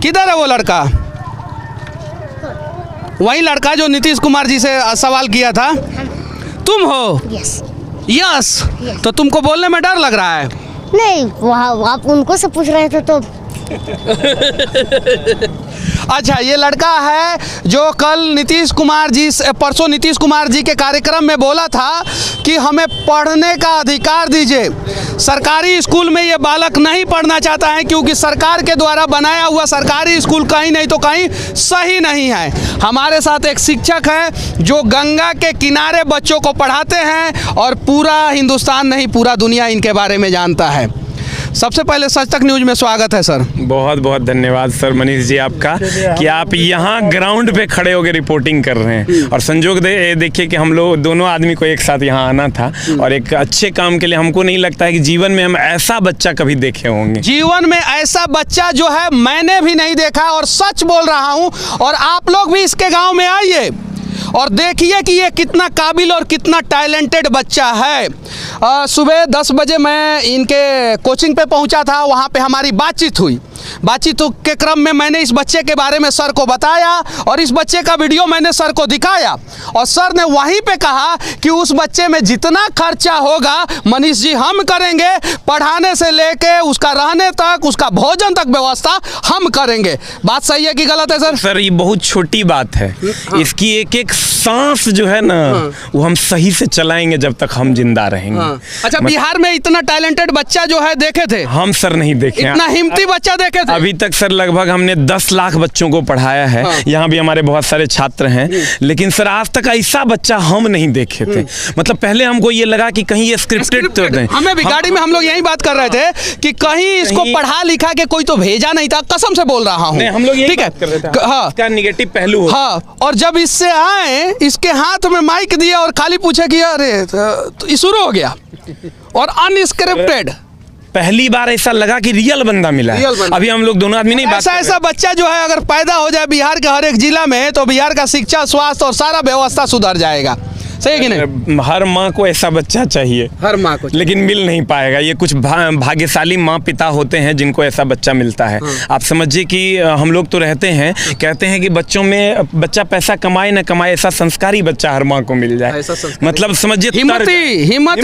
किधर है वो लड़का? वही लड़का जो नीतीश कुमार जी से सवाल किया था, तुम हो? यस। यस। तो तुमको बोलने में डर लग रहा है? नहीं, वहाँ आप उनको से पूछ रहे थे तो। अच्छा, ये लड़का है जो कल नीतीश कुमार जी परसों नीतीश कुमार जी के कार्यक्रम में बोला था कि हमें पढ़ने का अधिकार दीजिए। सरकारी स्कूल में ये बालक नहीं पढ़ना चाहता है क्योंकि सरकार के द्वारा बनाया हुआ सरकारी स्कूल कहीं नहीं तो कहीं सही नहीं है। हमारे साथ एक शिक्षक है जो गंगा के किनारे बच्चों को पढ़ाते हैं और पूरा हिंदुस्तान नहीं पूरा दुनिया इनके बारे में जानता है। सबसे पहले सच तक न्यूज में स्वागत है सर। बहुत बहुत धन्यवाद सर मनीष जी आपका कि आप यहाँ ग्राउंड पे खड़े होकर रिपोर्टिंग कर रहे हैं। और संजोग देखिए कि हम लोग दोनों आदमी को एक साथ यहाँ आना था और एक अच्छे काम के लिए। हमको नहीं लगता है कि जीवन में हम ऐसा बच्चा कभी देखे होंगे। जीवन में ऐसा बच्चा जो है मैंने भी नहीं देखा और सच बोल रहा हूँ। और आप लोग भी इसके गाँव में आइए और देखिए कि ये कितना काबिल और कितना टैलेंटेड बच्चा है। सुबह 10 बजे मैं इनके कोचिंग पे पहुंचा था, वहाँ पे हमारी बातचीत हुई। बातचीत के क्रम में मैंने इस बच्चे के बारे में सर को बताया और इस बच्चे का वीडियो मैंने सर को दिखाया और सर ने वहीं पे कहा कि उस बच्चे में जितना खर्चा होगा मनीष जी हम करेंगे, पढ़ाने से लेके उसका रहने तक, उसका भोजन तक व्यवस्था हम करेंगे। बात सही है कि गलत है सर? सर ये बहुत छोटी बात है। इसकी एक एक सांस जो है ना वो हम सही से चलाएंगे जब तक हम जिंदा रहेंगे। अच्छा, बिहार में इतना टैलेंटेड बच्चा जो है देखे थे? हम सर नहीं देखे। इतना हिम्मती बच्चा देखे थे? अभी तक सर लगभग हमने 10 लाख बच्चों को पढ़ाया है। यहाँ भी हमारे बहुत सारे छात्र हैं, लेकिन सर आज तक ऐसा बच्चा हम नहीं देखे थे। मतलब पहले हमको ये लगा कि कहीं ये स्क्रिप्टेड तो नहीं। हमें भी गाड़ी में हम लोग यही बात कर रहे थे कि कहीं इसको पढ़ा लिखा के कोई तो भेजा नहीं था। कसम से बोल रहा हूँ, हम लोग यही ठीक है। बात कर रहे थे। हाँ, इसका निगेटिव पहलू हाँ। और जब इससे आए, इसके हाथ में माइक दिया और खाली पूछे कि अरे तो शुरू हो गया और अनस्क्रिप्टेड। पहली बार ऐसा लगा कि रियल बंदा मिला है। अभी हम लोग दोनों आदमी नहीं बात कर रहे। ऐसा बच्चा जो है अगर पैदा हो जाए बिहार के हर एक जिला में तो बिहार का शिक्षा, स्वास्थ्य और सारा व्यवस्था सुधर जाएगा। सही है कि नहीं? हर माँ को ऐसा बच्चा चाहिए, हर माँ को, लेकिन मिल नहीं पाएगा। ये कुछ भाग्यशाली माँ पिता होते हैं जिनको ऐसा बच्चा मिलता है। आप समझिए कि हम लोग तो रहते हैं, कहते हैं कि बच्चों में बच्चा पैसा कमाए न कमाए ऐसा संस्कारी बच्चा हर माँ को मिल जाए। मतलब समझिए हिम्मत।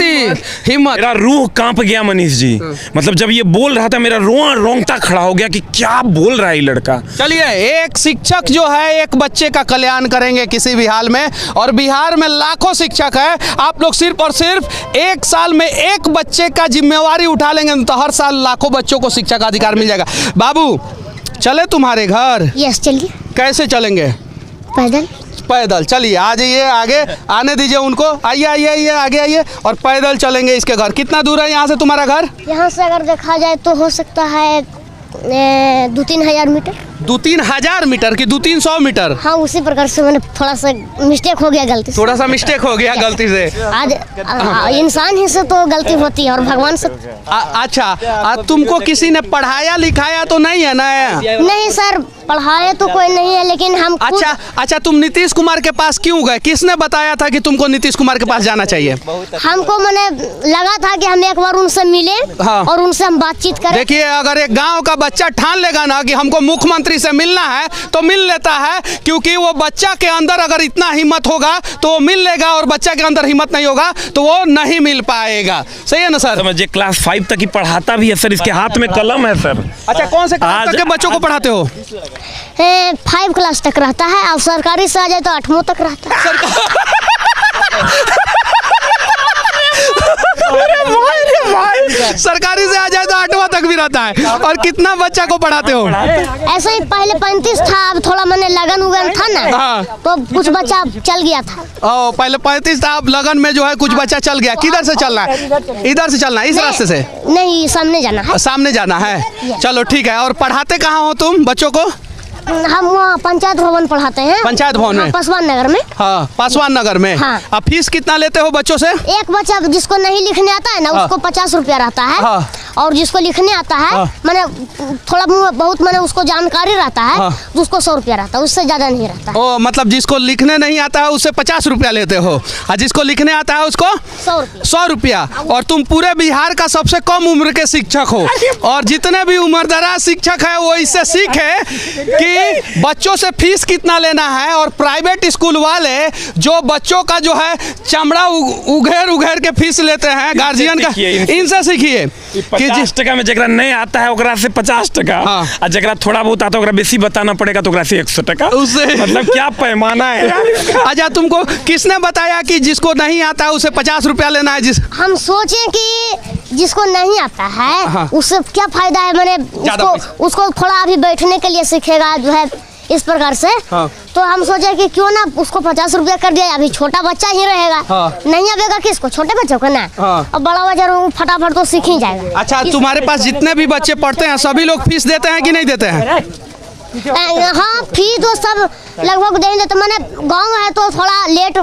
मेरा रूह कांप गया मनीष जी। मतलब जब ये बोल रहा था मेरा रोआ रोंगटा खड़ा हो गया कि क्या बोल रहा है ये लड़का। चलिए, एक शिक्षक जो है एक बच्चे का कल्याण करेंगे किसी भी हाल में, और बिहार में लाखों शिक्षक है। आप लोग सिर्फ और सिर्फ एक साल में एक बच्चे का जिम्मेवारी उठा लेंगे तो हर साल लाखों बच्चों को शिक्षा का अधिकार मिल जाएगा। बाबू चले तुम्हारे घर? यस चलिए। कैसे चलेंगे? पैदल। पैदल चलिए, आ जाइए, आगे आने दीजिए उनको। आइए आइए आइए, आगे आइए और पैदल चलेंगे इसके घर। कितना दूर है यहाँ से तुम्हारा घर? यहाँ से अगर देखा जाए तो हो सकता है 2-3 हजार मीटर। 2-3 हजार मीटर की 200-300 मीटर? हाँ, उसी प्रकार से मैंने थोड़ा सा मिस्टेक हो गया, गलती से। थोड़ा सा मिस्टेक हो गया गलती से। आज इंसान ही से तो गलती होती है और भगवान से। अच्छा, तुमको किसी ने पढ़ाया लिखाया तो नहीं है ना? नहीं सर, पढ़ाए तो कोई नहीं है, लेकिन हम अच्छा, तुम नीतीश कुमार के पास क्यों गए? किसने बताया था कि तुमको नीतीश कुमार के पास जाना चाहिए? हमको मैंने लगा था कि हम एक बार उनसे मिले। हाँ। और उनसे हम बातचीत करें। देखिए, अगर एक गांव का बच्चा ठान लेगा ना कि हमको मुख्यमंत्री से मिलना है तो मिल लेता है, क्योंकि वो बच्चा के अंदर अगर इतना हिम्मत होगा तो वो मिल लेगा, और बच्चा के अंदर हिम्मत नहीं होगा तो वो नहीं मिल पाएगा। सही है ना सर? समझिए, क्लास 5 तक ही पढ़ाता भी है सर, इसके हाथ में कलम है सर। अच्छा, कौन से क्लास तक के बच्चों को पढ़ाते हो? 5 क्लास तक रहता है, और सरकारी से आ जाए तो 8वां तक रहता है। सरकारी से आ जाए तो 8वां तक भी रहता है। और कितना बच्चा को पढ़ाते हो? ऐसे ही पहले 35 था, अब थोड़ा मैंने लगन उगन था ना। हाँ। तो कुछ बच्चा चल गया था। पहले 35 था, अब लगन में जो है कुछ बच्चा चल गया। किधर से चलना है? इधर से चलना है, इस रास्ते से? नहीं, सामने जाना है। सामने जाना है, चलो ठीक है। और पढ़ाते कहाँ हो तुम बच्चों को? हम वहाँ पंचायत भवन पढ़ाते हैं। पंचायत भवन में? पासवान नगर में। हाँ, पासवान नगर में। हाँ। अब फीस कितना लेते हो बच्चों से? एक बच्चा जिसको नहीं लिखने आता है ना, उसको 50 रुपया रहता है। और जिसको लिखने आता है मैंने थोड़ा बहुत मैंने उसको जानकारी रहता है तो उसको 100 रुपया रहता है, उससे ज़्यादा नहीं रहता। ओ मतलब जिसको लिखने नहीं आता है उससे 50 रुपया लेते हो और जिसको लिखने आता है उसको 100 रुपया। और तुम पूरे बिहार का सबसे कम उम्र के शिक्षक हो और जितने भी उम्रदराज शिक्षक है वो इससे सीखे कि बच्चों से फीस कितना लेना है। और प्राइवेट स्कूल वाले जो बच्चों का जो है चमड़ा उघेर के फीस लेते हैं गार्जियन का, इनसे सीखिए कि 50 टका में जगरा नहीं आता है ओकरा से 50 टका और जगरा थोड़ा बहुत आता है ओकरा बेसी बताना पड़ेगा तो ओकरा से 100 टका। उससे मतलब क्या पैमाना है। अच्छा तुमको किसने बताया कि जिसको नहीं आता है उसे 50 रुपया लेना है? हम सोचे कि जिसको नहीं आता है उससे क्या फायदा है, मैंने उसको थोड़ा अभी बैठने के लिए सीखेगा जो है इस प्रकार से। तो हम सोचे कि क्यों ना उसको 50 रुपया कर दिया, अभी छोटा बच्चा ही रहेगा। नहीं आवेगा किसको, छोटे बच्चों को ना। अब बड़ा बच्चा फटाफट तो सीख ही जाएगा। अच्छा तुम्हारे पास जितने भी बच्चे पढ़ते हैं सभी लोग फीस देते हैं कि नहीं देते हैं? हाँ फीस तो सब लगभग दे देते। मैंने गाँव है तो थोड़ा लेट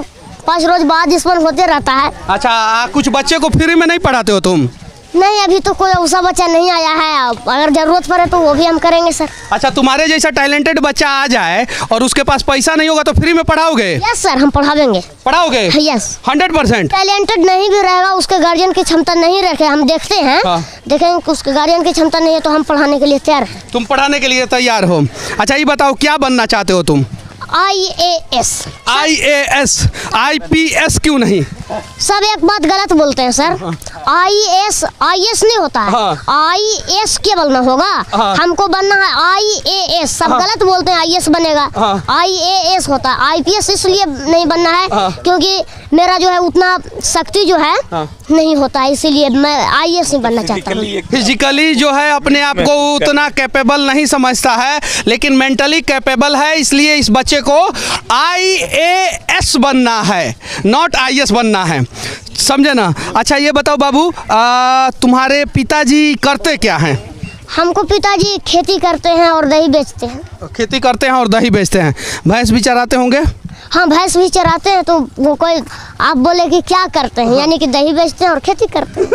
5 रोज बाद इसमें होते रहता है। अच्छा कुछ बच्चे को फ्री में नहीं पढ़ाते हो तुम? नहीं अभी तो कोई ऐसा बच्चा नहीं आया है, अगर जरूरत पड़े तो वो भी हम करेंगे सर। अच्छा तुम्हारे जैसा टैलेंटेड बच्चा आ जाए और उसके पास पैसा नहीं होगा तो फ्री में पढ़ाओगे? यस सर हम पढ़ावेंगे। पढ़ाओगे? यस 100%। टैलेंटेड नहीं भी रहेगा, उसके गार्जियन की क्षमता नहीं रखे, हम देखते हैं देखेंगे उसके गार्जियन की क्षमता नहीं है तो हम पढ़ाने के लिए तैयार हैं। तुम पढ़ाने के लिए तैयार हो? अच्छा ये बताओ क्या बनना चाहते हो तुम? IAS। IAS IPS क्यों नहीं? सब एक बात गलत बोलते हैं सर। IS नहीं होता है, IS के बनना होगा, हमको बनना है IAS। सब गलत बोलते हैं IS बनेगा, IAS होता है। IPS इसलिए नहीं बनना है क्योंकि मेरा जो है उतना शक्ति जो है नहीं होता है, इसीलिए मैं IAS नहीं बनना चाहता हूँ। फिजिकली जो है अपने आप को उतना कैपेबल नहीं समझता है लेकिन मेंटली कैपेबल है, इसलिए इस बच्चे को IAS बनना है, नॉट IS बनना है, समझे ना? अच्छा ये बताओ बाबू तुम्हारे पिताजी करते क्या हैं? हमको पिताजी खेती करते हैं और दही बेचते हैं। खेती करते हैं और दही बेचते हैं। भैंस भी चराते होंगे? हाँ भैंस भी चराते हैं। तो वो कोई आप बोले कि क्या करते हैं, यानी कि दही बेचते हैं और खेती करते हैं।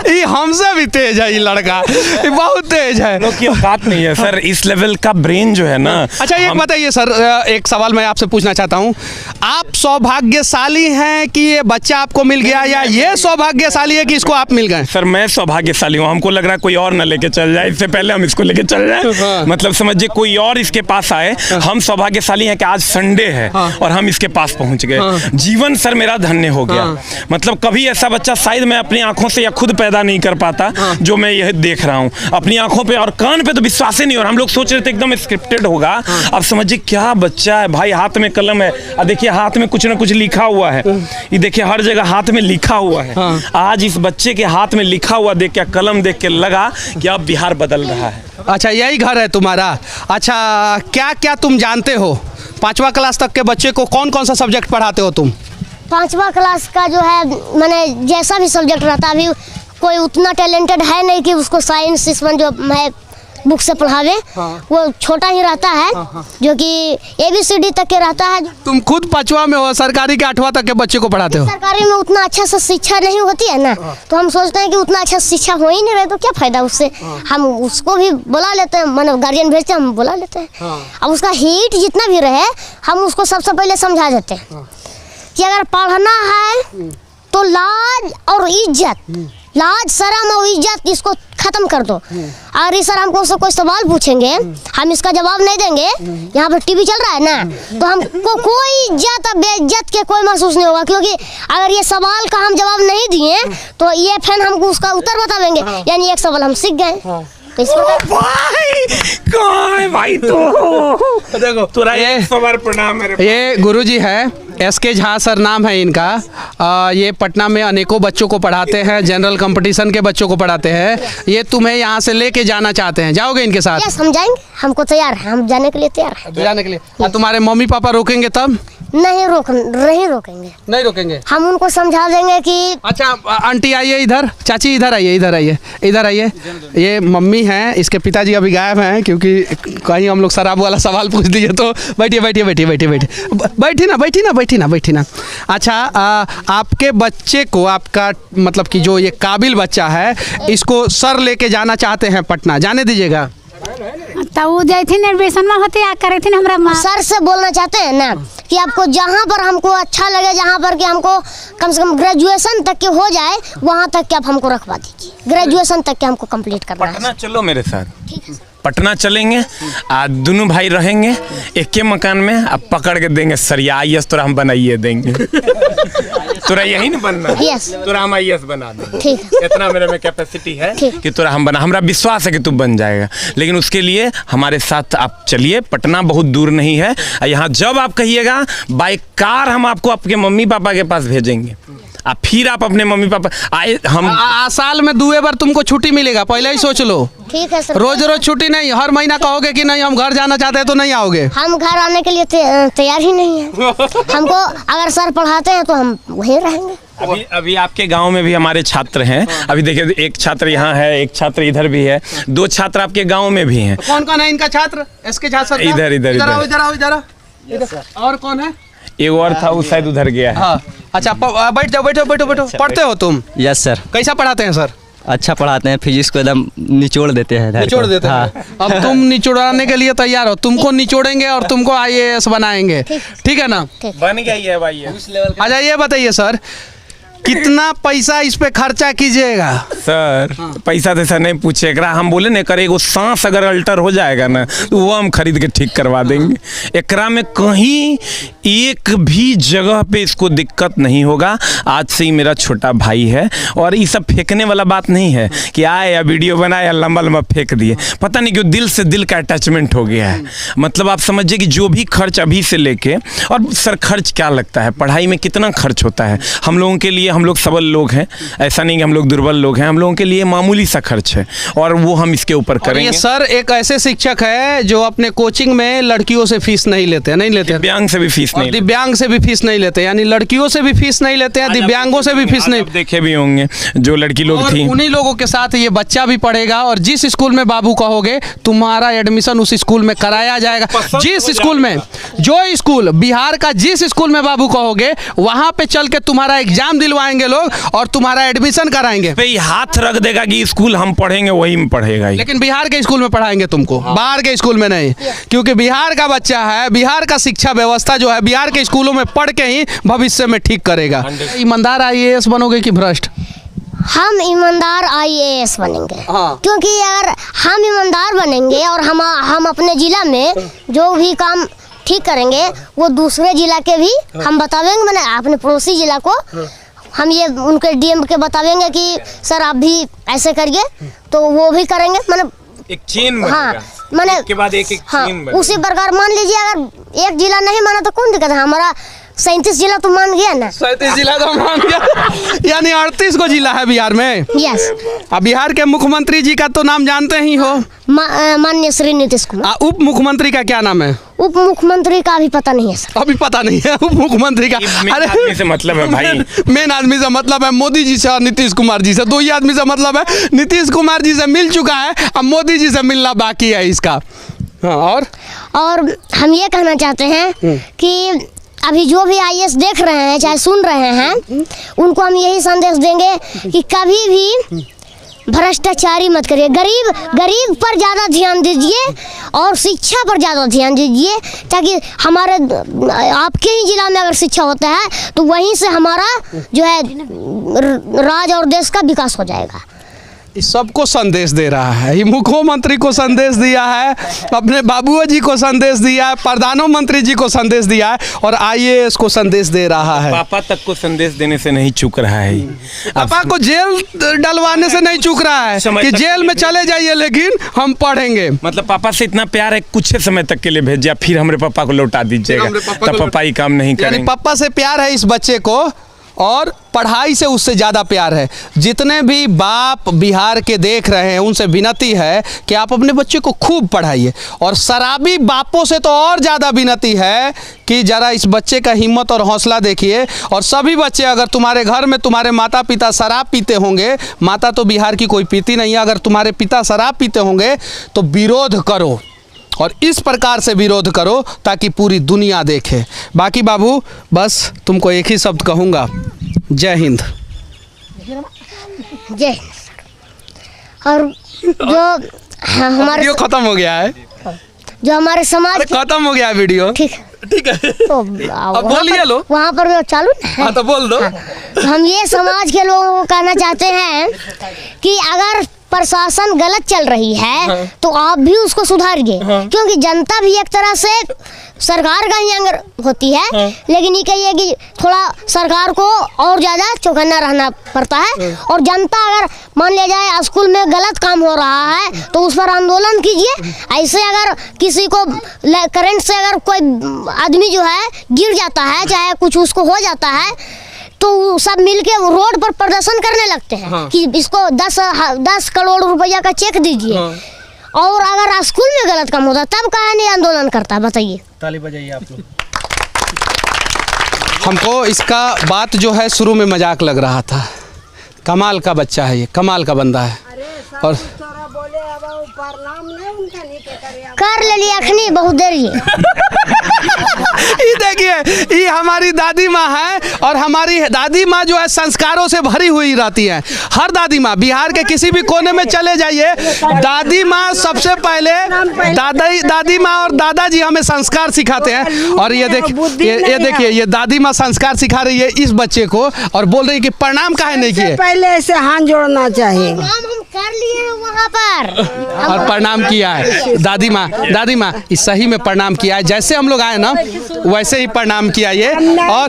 ये हमसे भी तेज है, ये लड़का ये बहुत तेज है। लोग की औकात नहीं है सर, इस लेवल का ब्रेन जो है ना। अच्छा एक बताइए सर, एक सवाल मैं आपसे पूछना चाहता हूँ, आप सौभाग्यशाली हैं कि ये बच्चा आपको मिल गया या ये सौभाग्यशाली है कि इसको आप मिल गए? सर मैं सौभाग्यशाली हूँ, हमको लग रहा है कोई और न लेके चल जाए, इससे पहले हम इसको लेके चल जाए। मतलब समझिए कोई और इसके पास आए। हम सौभाग्यशाली हैं कि आज संडे है और हम इसके पास पहुंच गए। जीवन सर मेरा धन्य हो गया। मतलब कभी ऐसा बच्चा शायद मैं अपनी आंखों से या खुद पैदा नहीं कर पाता जो मैं यह देख रहा हूँ अपनी आंखों पे, और कान पे तो विश्वास ही नहीं। और हम लोग सोच रहे थे एकदम स्क्रिप्टेड होगा। अब समझिए क्या बच्चा है भाई, हाथ में कलम है और देखिए हाथ में कुछ ना कुछ लिखा हुआ है। ये देखिए हर जगह हाथ में लिखा हुआ है। आज इस बच्चे के हाथ में लिखा हुआ देख के, कलम देख के लगा कि अब बिहार बदल रहा है। अच्छा यही घर है तुम्हारा? अच्छा क्या क्या तुम जानते हो? 5वां क्लास तक के बच्चे को कौन कौन सा सब्जेक्ट पढ़ाते हो तुम? 5वां क्लास का जो है मैंने जैसा भी सब्जेक्ट रहता, अभी कोई उतना टैलेंटेड है नहीं कि उसको साइंस इसमें जो है बुक से पढ़ावे। वो छोटा ही रहता है जो कि ABCD तक के रहता है। तुम खुद 5वां में हो, सरकारी के 8वां तक के बच्चे को पढ़ाते हो? सरकारी में उतना अच्छा सा शिक्षा नहीं होती है ना, तो हम सोचते हैं कि उतना अच्छा शिक्षा हो ही नहीं रहे तो क्या फायदा उससे। हम उसको भी बुला लेते हैं, मतलब गार्जियन भेजते हैं, हम बुला लेते हैं। अब उसका हीट जितना भी रहे हम उसको सबसे पहले समझा देते हैं कि अगर पढ़ना है तो लाज और इज्जत, लाज शर्म और इज्जत इसको खत्म कर दो। अगर सर हमको उससे कोई सवाल पूछेंगे हम इसका जवाब नहीं देंगे, यहाँ पर टीवी चल रहा है ना, तो हमको कोई इज्जत और बेइज्जत के कोई महसूस नहीं होगा। क्योंकि अगर ये सवाल का हम जवाब नहीं दिए तो ये फिर हमको उसका उत्तर बतावेंगे, यानी एक सवाल हम सीख गए। तो इस भाई तो देखो तुरा ये सवार प्रणाम मेरे। ये गुरुजी है, SK झा सर नाम है इनका। ये पटना में अनेकों बच्चों को पढ़ाते हैं, जनरल कंपटीशन के बच्चों को पढ़ाते हैं। ये तुम्हें यहाँ से लेके जाना चाहते हैं, जाओगे इनके साथ? यस हम जाएंगे, हमको तैयार है, हम जाने के लिए तैयार है। जाने के लिए तुम्हारे मम्मी पापा रोकेंगे तब? नहीं रोकेंगे। नहीं रोकेंगे। हम उनको समझा देंगे कि अच्छा आंटी आइए इधर, चाची इधर आइए, इधर आइए, इधर आइए। ये मम्मी हैं, इसके पिताजी अभी गायब हैं क्योंकि कहीं हम लोग शराब वाला सवाल पूछ दिए तो। बैठिए बैठिए बैठिए बैठिए बैठिए बैठी ना। अच्छा आपके बच्चे को, आपका मतलब कि जो ये काबिल बच्चा है, इसको सर लेके जाना चाहते हैं पटना, जाने दीजिएगा? तो वो जैथिन एडमिशन में होते आ करे थे हमरा सर से बोलना चाहते हैं ना कि आपको जहाँ पर हमको अच्छा लगे, जहाँ पर कि हमको कम से कम ग्रेजुएशन तक के हो जाए, वहाँ तक के आप हमको रखवा दीजिए। ग्रेजुएशन तक के हमको कंप्लीट करना है। पटना चलो मेरे साथ। ठीक है। पटना चलेंगे, दोनों भाई रहेंगे एक के मकान में, अब पकड़ के देंगे सरिया IAS तोरा हम बनाइए देंगे। तोरा यही ना बनना? यस। तोरा हम IAS बना देंगे। ठीक है। इतना मेरे में कैपेसिटी है कि तोरा हम बना, हमरा विश्वास है कि तू बन जाएगा। लेकिन उसके लिए हमारे साथ आप चलिए, पटना बहुत दूर नहीं है। यहाँ जब आप कहिएगा बाई कार हम आपको आपके मम्मी पापा के पास भेजेंगे, अब फिर आप अपने मम्मी पापा आए। हम साल में 2 बार तुमको छुट्टी मिलेगा, पहले ही सोच लो। ठीक है सर। रोज रोज छुट्टी नहीं, हर महीना कहोगे कि नहीं हम घर जाना चाहते हैं तो नहीं आओगे। हम घर आने के लिए तैयार ही नहीं है। हमको अगर सर पढ़ाते हैं तो हम वहीं रहेंगे। अभी आपके गांव में भी हमारे छात्र हैं। अभी देखिए, एक छात्र यहाँ है, एक छात्र इधर भी है, 2 छात्र आपके गांव में भी हैं। कौन कौन है इनका छात्र? इसके छात्र इधर। और कौन है? एक और था, वो शायद उधर गया है। हाँ अच्छा, बैठ जाओ बैठो बैठो बैठो। पढ़ते हो तुम? Yes sir. कैसा पढ़ाते हैं सर? अच्छा पढ़ाते हैं, फिजिक्स को एकदम निचोड़ देते हैं। निचोड़ देते हैं। हाँ। अब तुम निचोड़ाने के लिए तैयार हो? तुमको निचोड़ेंगे और तुमको IAS बनाएंगे, ठीक है ना? बन गई है भाई। अच्छा ये बताइए सर, कितना पैसा इस पे खर्चा कीजिएगा? सर पैसा तो सर नहीं पूछे, हम बोले ना करे, एगो सांस अगर अल्टर हो जाएगा ना तो वो हम खरीद के ठीक करवा देंगे। एकरा में कहीं एक भी जगह पे इसको दिक्कत नहीं होगा। आज से ही मेरा छोटा भाई है, और ये सब फेंकने वाला बात नहीं है कि आए या वीडियो बनाए या लंबा लंबा फेंक दिए। पता नहीं क्यों दिल से दिल का अटैचमेंट हो गया है। मतलब आप समझिए कि जो भी खर्च अभी से लेके, और सर खर्च क्या लगता है, पढ़ाई में कितना खर्च होता है हम लोगों के लिए। हम लोग सबल लोग हैं, ऐसा नहीं कि हम लोग दुर्बल लोग हैं। हम लोगों के लिए मामूली सा खर्च है, और वो हम इसके ऊपर करेंगे। ये सर एक ऐसे शिक्षक है जो अपने कोचिंग में लड़कियों से फीस नहीं लेते हैं, नहीं लेते हैं। दिव्यांग से भी फीस नहीं, दिव्यांग से भी फीस नहीं लेते, यानी लड़कियों से भी फीस नहीं लेते हैं, दिव्यांगों से भी फीस नहीं। देखे भी होंगे जो लड़की लोग थी, उन्हीं लोगों के साथ ये बच्चा भी पढ़ेगा। और जिस स्कूल में बाबू कहोगे, तुम्हारा एडमिशन उस स्कूल में कराया जाएगा। जिस स्कूल में, जो स्कूल बिहार का जिस स्कूल में बाबू कहोगे, वहां पे चल के तुम्हारा एग्जाम दिलवाएंगे लोग और तुम्हारा एडमिशन कराएंगे। हाथ रख देगा कि स्कूल हम पढ़ेंगे, वही में पढ़ेगा ही। लेकिन बिहार के स्कूल में पढ़ाएंगे तुमको, बाहर के स्कूल में नहीं, क्योंकि बिहार का बच्चा है। बिहार का शिक्षा व्यवस्था जो है, बिहार के स्कूलों में पढ़ के ही भविष्य में ठीक करेगा। ईमानदार IAS बनोगे कि भ्रष्ट? हम ईमानदार IAS बनेंगे। हाँ। क्योंकि अगर हम ईमानदार बनेंगे और हम अपने जिला में जो भी काम ठीक करेंगे, वो दूसरे जिला के भी हम बतावेंगे। मैंने अपने पड़ोसी जिला को हम ये उनके DM के बतावेंगे कि सर आप भी ऐसे करिए, तो वो भी करेंगे। मतलब एक चेन बनेगा। हाँ, मैंने के बाद एक हाँ, चेन बनेगा। उसी प्रकार मान लीजिए, अगर एक जिला नहीं माना तो कौन दिक्कत है? हमारा 37 जिला तो मान गया ना। 37 जिला तो मान गया, यानी 38 को जिला है बिहार में। यस। अब बिहार के मुख्यमंत्री जी का तो नाम जानते ही हो, माननीय श्री नीतीश कुमार। उप मुख्यमंत्री का क्या नाम है? उप मुख्यमंत्री का भी पता नहीं है सर। अभी पता नहीं है उप मुख्यमंत्री का। मेन आदमी से मतलब है भाई। मेन आदमी से मतलब है मोदी जी से और नीतीश कुमार जी से। 2 ही आदमी से मतलब है। नीतीश कुमार जी से मिल चुका है, अब मोदी जी से मिलना बाकी है इसका। हाँ, और हम ये कहना चाहते हैं कि अभी जो भी IAS देख रहे हैं, चाहे सुन रहे हैं, उनको हम यही संदेश देंगे कि कभी भी भ्रष्टाचारी मत करिए। गरीब पर ज़्यादा ध्यान दीजिए और शिक्षा पर ज़्यादा ध्यान दीजिए, ताकि हमारे आपके ही जिला में अगर शिक्षा होता है तो वहीं से हमारा जो है राज और देश का विकास हो जाएगा। इस सबको संदेश दे रहा है। ये मुख्यमंत्री को संदेश दिया है, अपने बाबूजी जी को संदेश दिया है, प्रधानमंत्री जी को संदेश दिया है, और IAS को संदेश दे रहा है। पापा तक को संदेश देने से नहीं चूक रहा है। पापा को जेल डलवाने से नहीं चूक रहा है कि जेल में चले जाइए लेकिन हम पढ़ेंगे। मतलब पापा से इतना प्यार है, कुछ समय तक के लिए भेजिए, फिर हमारे पापा को लौटा दीजिएगा, तब पापा ही काम नहीं करेंगे। पापा से प्यार है इस बच्चे को, और पढ़ाई से उससे ज़्यादा प्यार है। जितने भी बाप बिहार के देख रहे हैं उनसे विनती है कि आप अपने बच्चे को खूब पढ़ाइए, और शराबी बापों से तो और ज़्यादा विनती है कि ज़रा इस बच्चे का हिम्मत और हौसला देखिए। और सभी बच्चे, अगर तुम्हारे घर में तुम्हारे माता पिता शराब पीते होंगे, माता तो बिहार की कोई पीती नहीं है, अगर तुम्हारे पिता शराब पीते होंगे तो विरोध करो, और इस प्रकार से विरोध करो ताकि पूरी दुनिया देखे। बाकी बाबू बस तुमको एक ही शब्द कहूँगा, जय हिंद। जय हिंद। और जो हमारे वीडियो खत्म हो गया है, जो हमारे समाज के खत्म हो गया वीडियो, ठीक है ठीक है। तो अब बोलिए लो। वहाँ पर जो चालू ना है, हाँ तो बोल दो। तो हम ये समाज के लोगों को कहना चाहते हैं कि अगर प्रशासन गलत चल रही है तो आप भी उसको सुधारिए, क्योंकि जनता भी एक तरह से सरकार का ही अंग होती है। लेकिन ये कहिए कि थोड़ा सरकार को और ज़्यादा चौकन्ना रहना पड़ता है। और जनता अगर मान लिया जाए स्कूल में गलत काम हो रहा है तो उस पर आंदोलन कीजिए। ऐसे अगर किसी को करंट से अगर कोई आदमी जो है गिर जाता है, चाहे कुछ उसको हो जाता है, तो सब मिलके रोड पर प्रदर्शन करने लगते हैं कि इसको 10 करोड़ रुपया का चेक दीजिए। और अगर स्कूल में गलत काम होता तब कहा नहीं आंदोलन करता, बताइए। ताली बजाइए आप लोग। हमको इसका बात जो है शुरू में मजाक लग रहा था। कमाल का बच्चा है ये, कमाल का बंदा है। और कर ले लिया अखनी बहुत देर ये। ये देखिए, ये हमारी दादी माँ है, और हमारी दादी माँ जो है संस्कारों से भरी हुई रहती है। हर दादी माँ, बिहार के किसी भी कोने में चले जाइए, दादी माँ सबसे पहले दादी माँ और दादाजी हमें संस्कार सिखाते हैं। और ये देखिए ये दादी माँ संस्कार सिखा रही है इस बच्चे को, और बोल रही है कि प्रणाम काहे नहीं किए। पहले ऐसे हाथ जोड़ना चाहिए। हम कर लिए हैं वहाँ पर, और प्रणाम किया है दादी माँ इस सही में प्रणाम किया है। जैसे हम लोग आए ना वैसे ही प्रणाम किया ये। और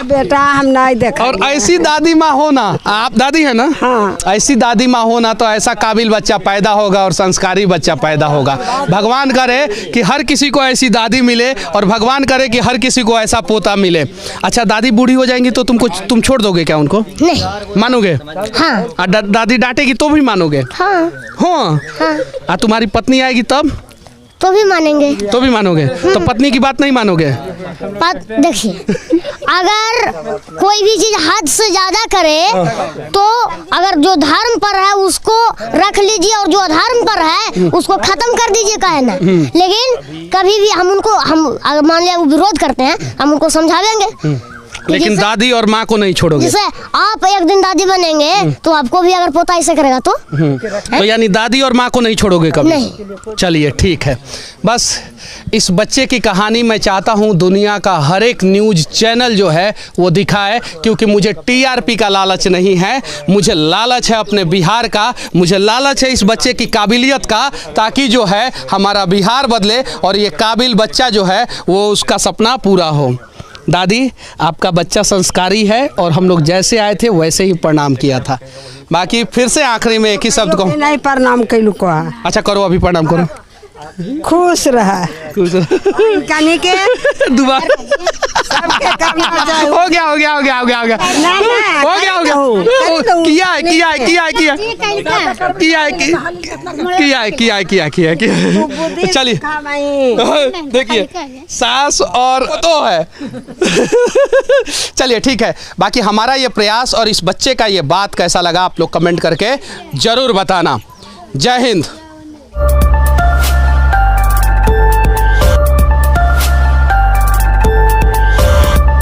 बेटा हम नहीं देखा। और ऐसी दादी माँ हो ना, आप दादी है ना, हाँ। ऐसी दादी माँ हो ना तो ऐसा काबिल बच्चा पैदा होगा और संस्कारी बच्चा पैदा होगा। भगवान करे कि हर किसी को ऐसी दादी मिले, और भगवान करे कि हर किसी को ऐसा पोता मिले। अच्छा, दादी बूढ़ी हो जाएंगी तो तुम छोड़ दोगे क्या उनको? नहीं मानोगे? हाँ। दादी डांटेगी तो भी मानोगे? हाँ हाँ। तुम्हारी पत्नी आएगी तब तो भी मानेंगे। तो भी मानोगे? तो पत्नी की बात नहीं मानोगे? देखिए, अगर कोई भी चीज हद से ज्यादा करे तो अगर जो धर्म पर है उसको रख लीजिए, और जो अधर्म पर है उसको खत्म कर दीजिए, कहे ना। लेकिन कभी भी हम अगर मान लिया वो विरोध करते हैं, हम उनको समझावेंगे। लेकिन दादी और माँ को नहीं छोड़ोगे? जैसे आप एक दिन दादी बनेंगे तो आपको भी अगर पोता ऐसे करेगा तो यानी दादी और माँ को नहीं छोड़ोगे कभी? नहीं। चलिए ठीक है। बस इस बच्चे की कहानी मैं चाहता हूँ दुनिया का हर एक न्यूज़ चैनल जो है वो दिखाए, क्योंकि मुझे टीआरपी का लालच नहीं है। मुझे लालच है अपने बिहार का, मुझे लालच है इस बच्चे की काबिलियत का, ताकि जो है हमारा बिहार बदले और ये काबिल बच्चा जो है वो उसका सपना पूरा हो। दादी, आपका बच्चा संस्कारी है, और हम लोग जैसे आए थे वैसे ही प्रणाम किया था। बाकी फिर से आखिरी में एक ही शब्द कहूँ। नहीं प्रणाम कैलू को। अच्छा करो, अभी प्रणाम करो। खुश रहा कनी के दोबारा सबके करना चाहिए। हो गया किया। चलिए देखिए, सास और तो है। चलिए ठीक है। बाकी हमारा ये प्रयास और इस बच्चे का ये बात कैसा लगा आप लोग कमेंट करके जरूर बताना। जय हिंद।